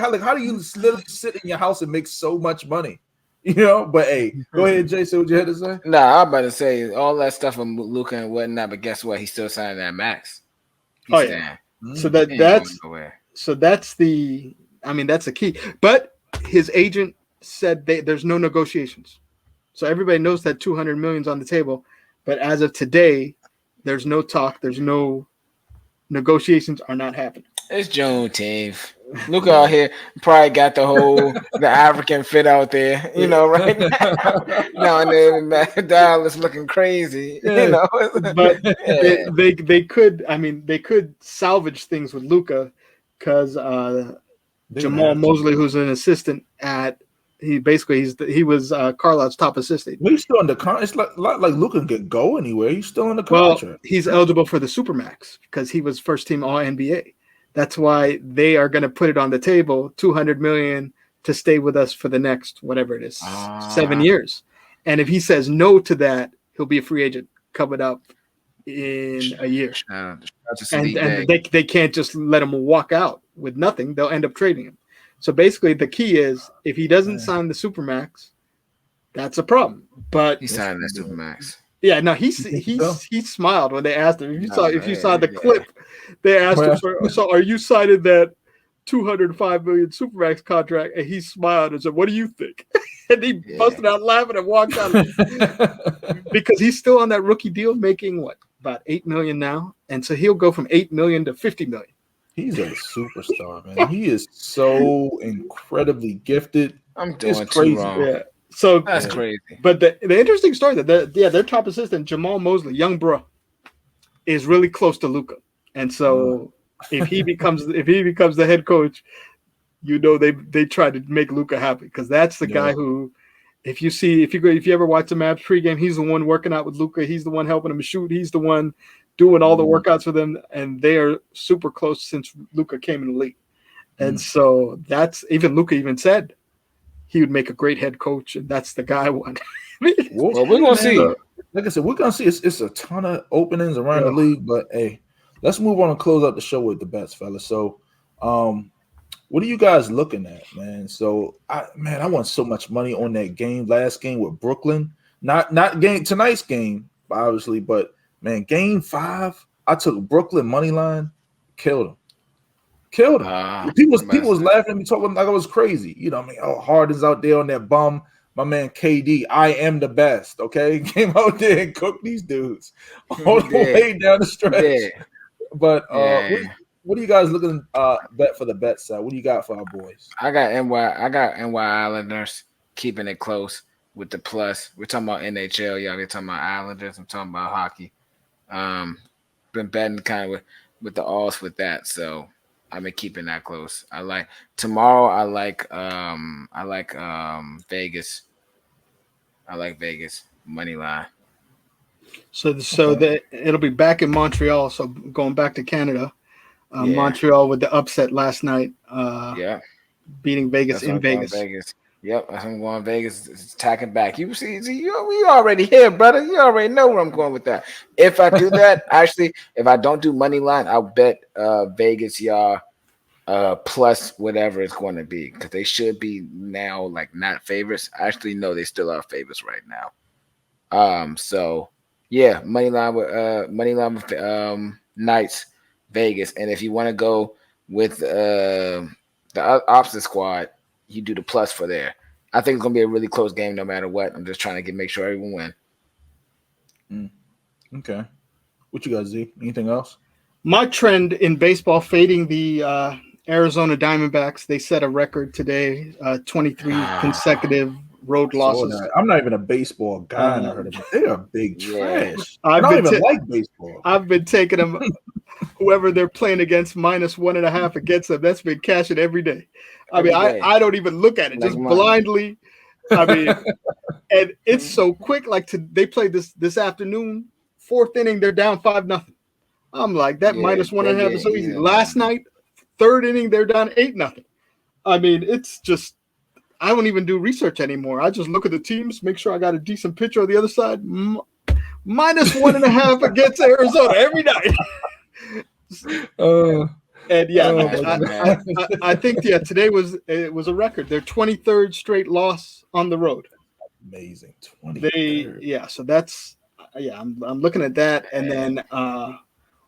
you literally sit in your house and make so much money? You know, but hey, go ahead, Jay. So what you had to say? Nah, I'm about to say all that stuff from Luka and whatnot, but guess what? He's still signing that max. So that's the key. But his agent said there's no negotiations. So everybody knows that 200 million's on the table, but as of today, there's no talk. There's no negotiations are not happening. It's Juneteenth. Luka out here probably got the African fit out there, you know, right now and then Dallas looking crazy, you know. But they could salvage things with Luka because Jamal Mosley, who's an assistant at. He was Carlisle's top assistant. Well, he's still in the contract. It's like Luka can go anywhere. He's still in the contract. Well, he's eligible for the Supermax because he was first team All NBA. That's why they are going to put it on the table, $200 million to stay with us for the next whatever it is, 7 years. And if he says no to that, he'll be a free agent coming up in a year. Shout out to And Sadiq Bey. they can't just let him walk out with nothing. They'll end up trading him. So basically, the key is if he doesn't sign the Supermax, that's a problem. But He signed that Supermax. yeah, no, he smiled when they asked him. If you saw the clip, they asked him, "So are you signing that 205 million Supermax contract?" And he smiled and said, "What do you think?" And he busted out laughing and walked out because he's still on that rookie deal, making what, about $8 million now, and so he'll go from $8 million to $50 million. He's a superstar, man. He is so incredibly gifted. I'm doing crazy. too wrong. Yeah. So That's crazy. But the interesting story that their top assistant Jamal Mosley, young bro, is really close to Luka, and so if he becomes the head coach, they try to make Luka happy because that's the guy who, if you ever watch the Mavs pregame, he's the one working out with Luka. He's the one helping him shoot. He's the one doing all the workouts for them, and they are super close since Luka came in the league, and so that's Luka even said he would make a great head coach, and that's the guy one. Well, we're gonna see. Like I said, we're gonna see. It's a ton of openings around the league, but hey, let's move on and close out the show with the bets, fellas. So, what are you guys looking at, man? So, I won so much money on that last game with Brooklyn. Not tonight's game, obviously, but man, game 5, I took Brooklyn money line, killed him. People was laughing at me, talking like I was crazy. You know what I mean? Oh, Harden's out there on that bum. My man KD, I am the best. Okay, came out there and cooked these dudes all the way down the stretch. Yeah. But what are you guys looking bet for the bet side? What do you got for our boys? I got NY Islanders keeping it close with the plus. We're talking about NHL, y'all. We're talking about Islanders. I'm talking about hockey. Been betting kind of with the odds with that, so I've been keeping that close. I like tomorrow. I like Vegas. I like Vegas money line. So it'll be back in Montreal. So going back to Canada, Montreal with the upset last night. Beating Vegas in Vegas. Yep, I'm going Vegas. It's attacking back. You see, we already here, brother. You already know where I'm going with that. If I do that, actually, if I don't do money line, I'll bet Vegas, y'all, plus whatever it's going to be, because they should be now like not favorites. Actually, no, they still are favorites right now. So yeah, money line with Knights, Vegas, and if you want to go with the opposite squad, you do the plus for there. I think it's gonna be a really close game no matter what. I'm just trying to make sure everyone win. Okay. What you got, Z? Anything else? My trend in baseball, fading the Arizona Diamondbacks. They set a record today, 23 consecutive road losses. I'm not even a baseball guy. I heard of them. They are big trash. I don't even like baseball. I've been taking them, whoever they're playing against, -1.5 against them. That's been cashing every day. I mean, I don't even look at it, just blindly. I mean, and it's so quick. Like they played this afternoon, 4th inning, they're down 5-0. I'm like, that -1.5 is so easy. Last night, 3rd inning, they're down 8-0. I mean, it's just, I don't even do research anymore. I just look at the teams, make sure I got a decent pitcher on the other side. -1.5 against Arizona every night. And I think today was a record. Their 23rd straight loss on the road. Amazing. 23rd. So that's I'm looking at that, and then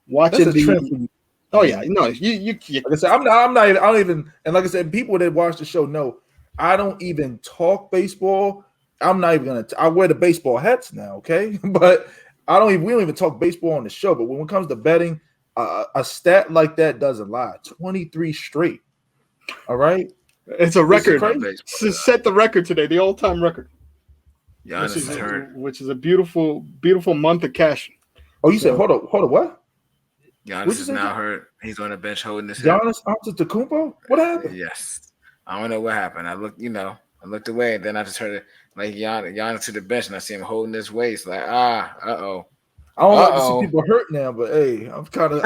watching the. Oh yeah, no, you. Like I said, I don't even, and like I said, people that watch the show know I don't even talk baseball. I'm not even gonna. I wear the baseball hats now, okay? But we don't even talk baseball on the show. But when it comes to betting, a stat like that doesn't lie. 23 straight. All right, it's a record. Set the record today, the all-time record. Which is a beautiful, beautiful month of cash. Oh, you said hold on, what? Giannis is now hurt. He's on the bench holding his head. Giannis Antetokounmpo? What happened? Yes, I don't know what happened. I looked away, and then I just heard it like Giannis to the bench, and I see him holding his waist. Like, uh-oh. I don't like to see people hurt now, but hey, I'm kind of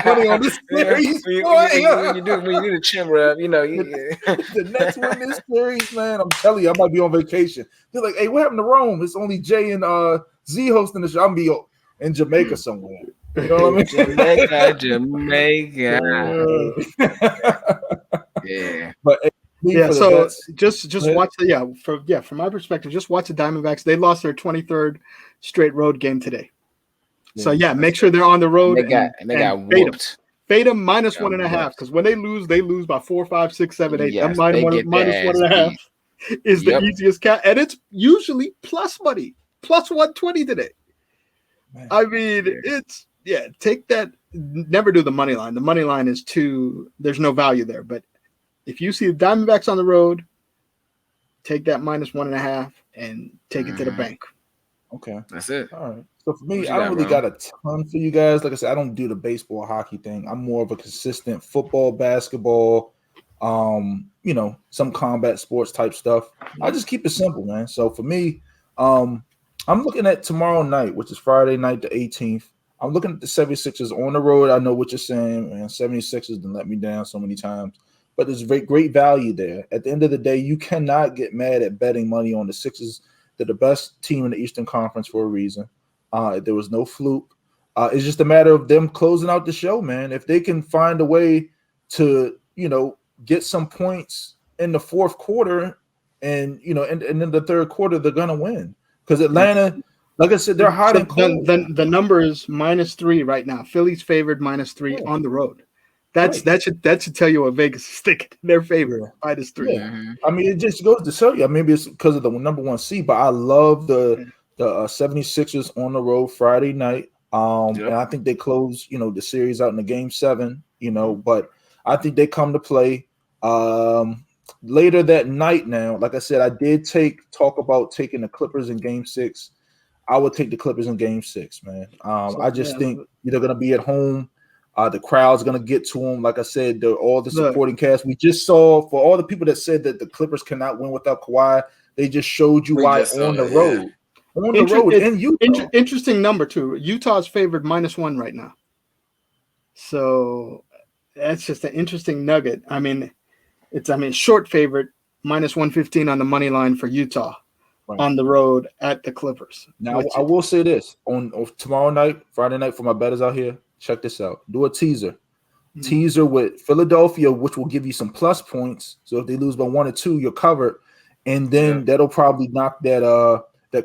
funny on this series. When you do the chin rub, the next win this series, man. I'm telling you, I might be on vacation. They're like, hey, what happened to Rome? It's only Jay and Z hosting the show. I'm be in Jamaica somewhere. You know what I mean? Jamaica. Yeah. But Yeah, for the so bets, just watch from my perspective, just watch the Diamondbacks. They lost their 23rd straight road game today. So make sure they're on the road and they got fade whooped. Fade them minus 1.5, because when they lose by 4, 5, 6, 7, 8. Yes, That they get minus their ass 1.5 is Yep. the easiest cat, and it's usually plus money, plus 120 today. man. I mean, take that. Never do the money line. The money line is there's no value there. But if you see the Diamondbacks on the road, take that minus 1.5 and take it to the bank. Okay, that's it. All right. So for me, I don't really got a ton for you guys. Like I said, I don't do the baseball, hockey thing. I'm more of a consistent football, basketball, some combat sports type stuff. I just keep it simple, man. So for me, I'm looking at tomorrow night, which is Friday night, the 18th. I'm looking at the 76ers on the road. I know what you're saying, man. 76ers done let me down so many times, but there's great value there. At the end of the day, you cannot get mad at betting money on the Sixers. They're the best team in the Eastern Conference for a reason. There was no fluke. It's just a matter of them closing out the show, man. If they can find a way to, get some points in the fourth quarter and in the third quarter, they're going to win. Because Atlanta, like I said, they're hot and cold. The number is -3 right now. Philly's favored -3 on the road. That should tell you what Vegas is thinking. They're favored -3. Yeah. I mean, it just goes to show you. Maybe it's because of the number 1 seed, but I love the 76ers on the road Friday night. And I think they close, the series out in the game 7, but I think they come to play later that night. Now, like I said, I did talk about taking the Clippers in game 6. I would take the Clippers in game 6, man. I just think they're going to be at home. The crowd's going to get to them. Like I said, all the supporting cast. We just saw, for all the people that said that the Clippers cannot win without Kawhi, they just showed you why on the road. On the road in Utah. Interesting number, too. Utah's favored -1 right now. So that's just an interesting nugget. I mean, short favorite, -115 on the money line for Utah on the road at the Clippers. Now, I will say this. On tomorrow night, Friday night, for my bettors out here, check this out. Do a teaser. Teaser with Philadelphia, which will give you some plus points. So if they lose by 1 or 2, you're covered. And then that'll probably knock that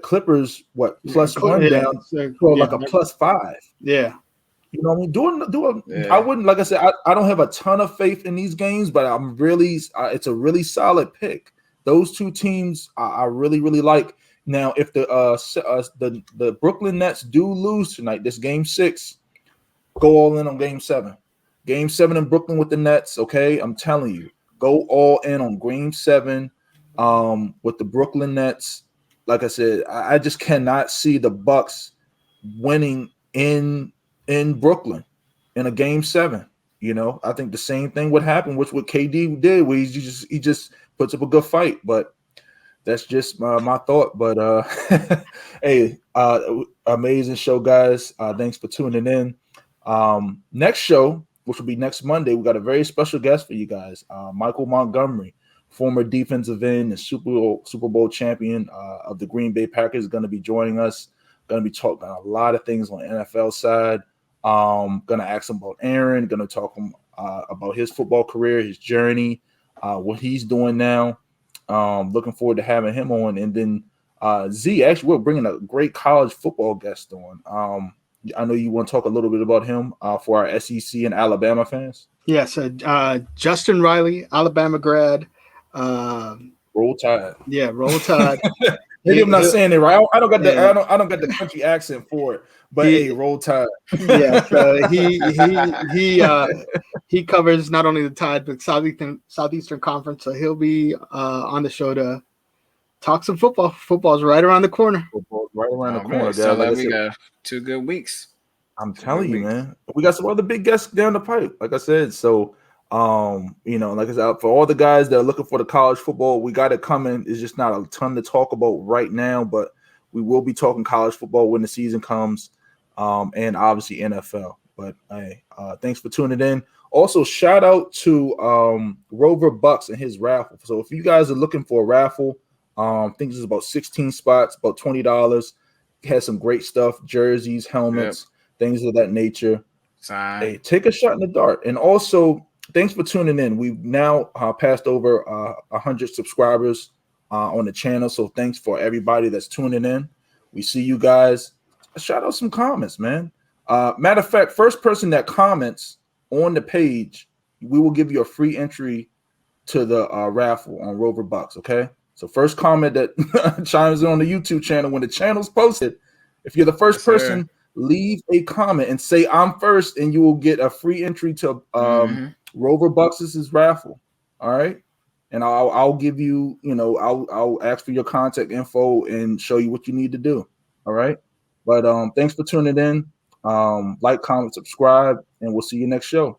Clippers +1 down for like a +5. Yeah. You know what I mean? I wouldn't, like I said, I don't have a ton of faith in these games, but I'm really it's a really solid pick. Those two teams I really, really like. Now, if the Brooklyn Nets do lose tonight, this game 6, go all in on game 7. Game 7 in Brooklyn with the Nets, okay? I'm telling you, go all in on game 7 with the Brooklyn Nets. Like I said, I just cannot see the Bucks winning in Brooklyn in a game 7. I think the same thing would happen, which what KD did, where he just puts up a good fight. But that's just my thought. But hey, amazing show, guys. Thanks for tuning in. Next show, which will be next Monday, we got a very special guest for you guys. Micheal Montgomery, former defensive end and Super Bowl champion of the Green Bay Packers, is going to be joining us. Going to be talking a lot of things on the NFL side. Going to ask him about Aaron. Going to talk about his football career, his journey, what he's doing now. Looking forward to having him on. And then Z, actually, we're bringing a great college football guest on. I know you want to talk a little bit about him for our SEC and Alabama fans. Yes, Justin Riley, Alabama grad. Roll Tide. Yeah, Roll Tide. Maybe I'm not saying it right. I don't got the I don't got the country accent for it, but hey, Roll Tide. Yeah, he covers not only the Tide but Southeastern Conference, so he'll be on the show to talk some football. Football's right around the corner. Football's right around the corner, guys. So like we got 2 good weeks. I'm telling you, man. We got some other big guests down the pipe, like I said. So, like I said, for all the guys that are looking for the college football, we got it coming. It's just not a ton to talk about right now, but we will be talking college football when the season comes, and obviously NFL. But hey, thanks for tuning in. Also, shout out to Rover Bucks and his raffle. So if you guys are looking for a raffle, I think this is about 16 spots, about $20. had some great stuff, jerseys, helmets, things of that nature. Hey, take a shot in the dark. And also, thanks for tuning in. We've now passed over 100 subscribers on the channel. So thanks for everybody that's tuning in. We see you guys. Shout out some comments, man. Matter of fact, first person that comments on the page, we will give you a free entry to the raffle on Rover Bucks. Okay. So first comment that chimes in on the YouTube channel when the channel's posted, if you're the first person, leave a comment and say I'm first, and you will get a free entry to Rover Bucks' raffle. All right. And I'll give you, I'll ask for your contact info and show you what you need to do. All right. But thanks for tuning in. Like, comment, subscribe, and we'll see you next show.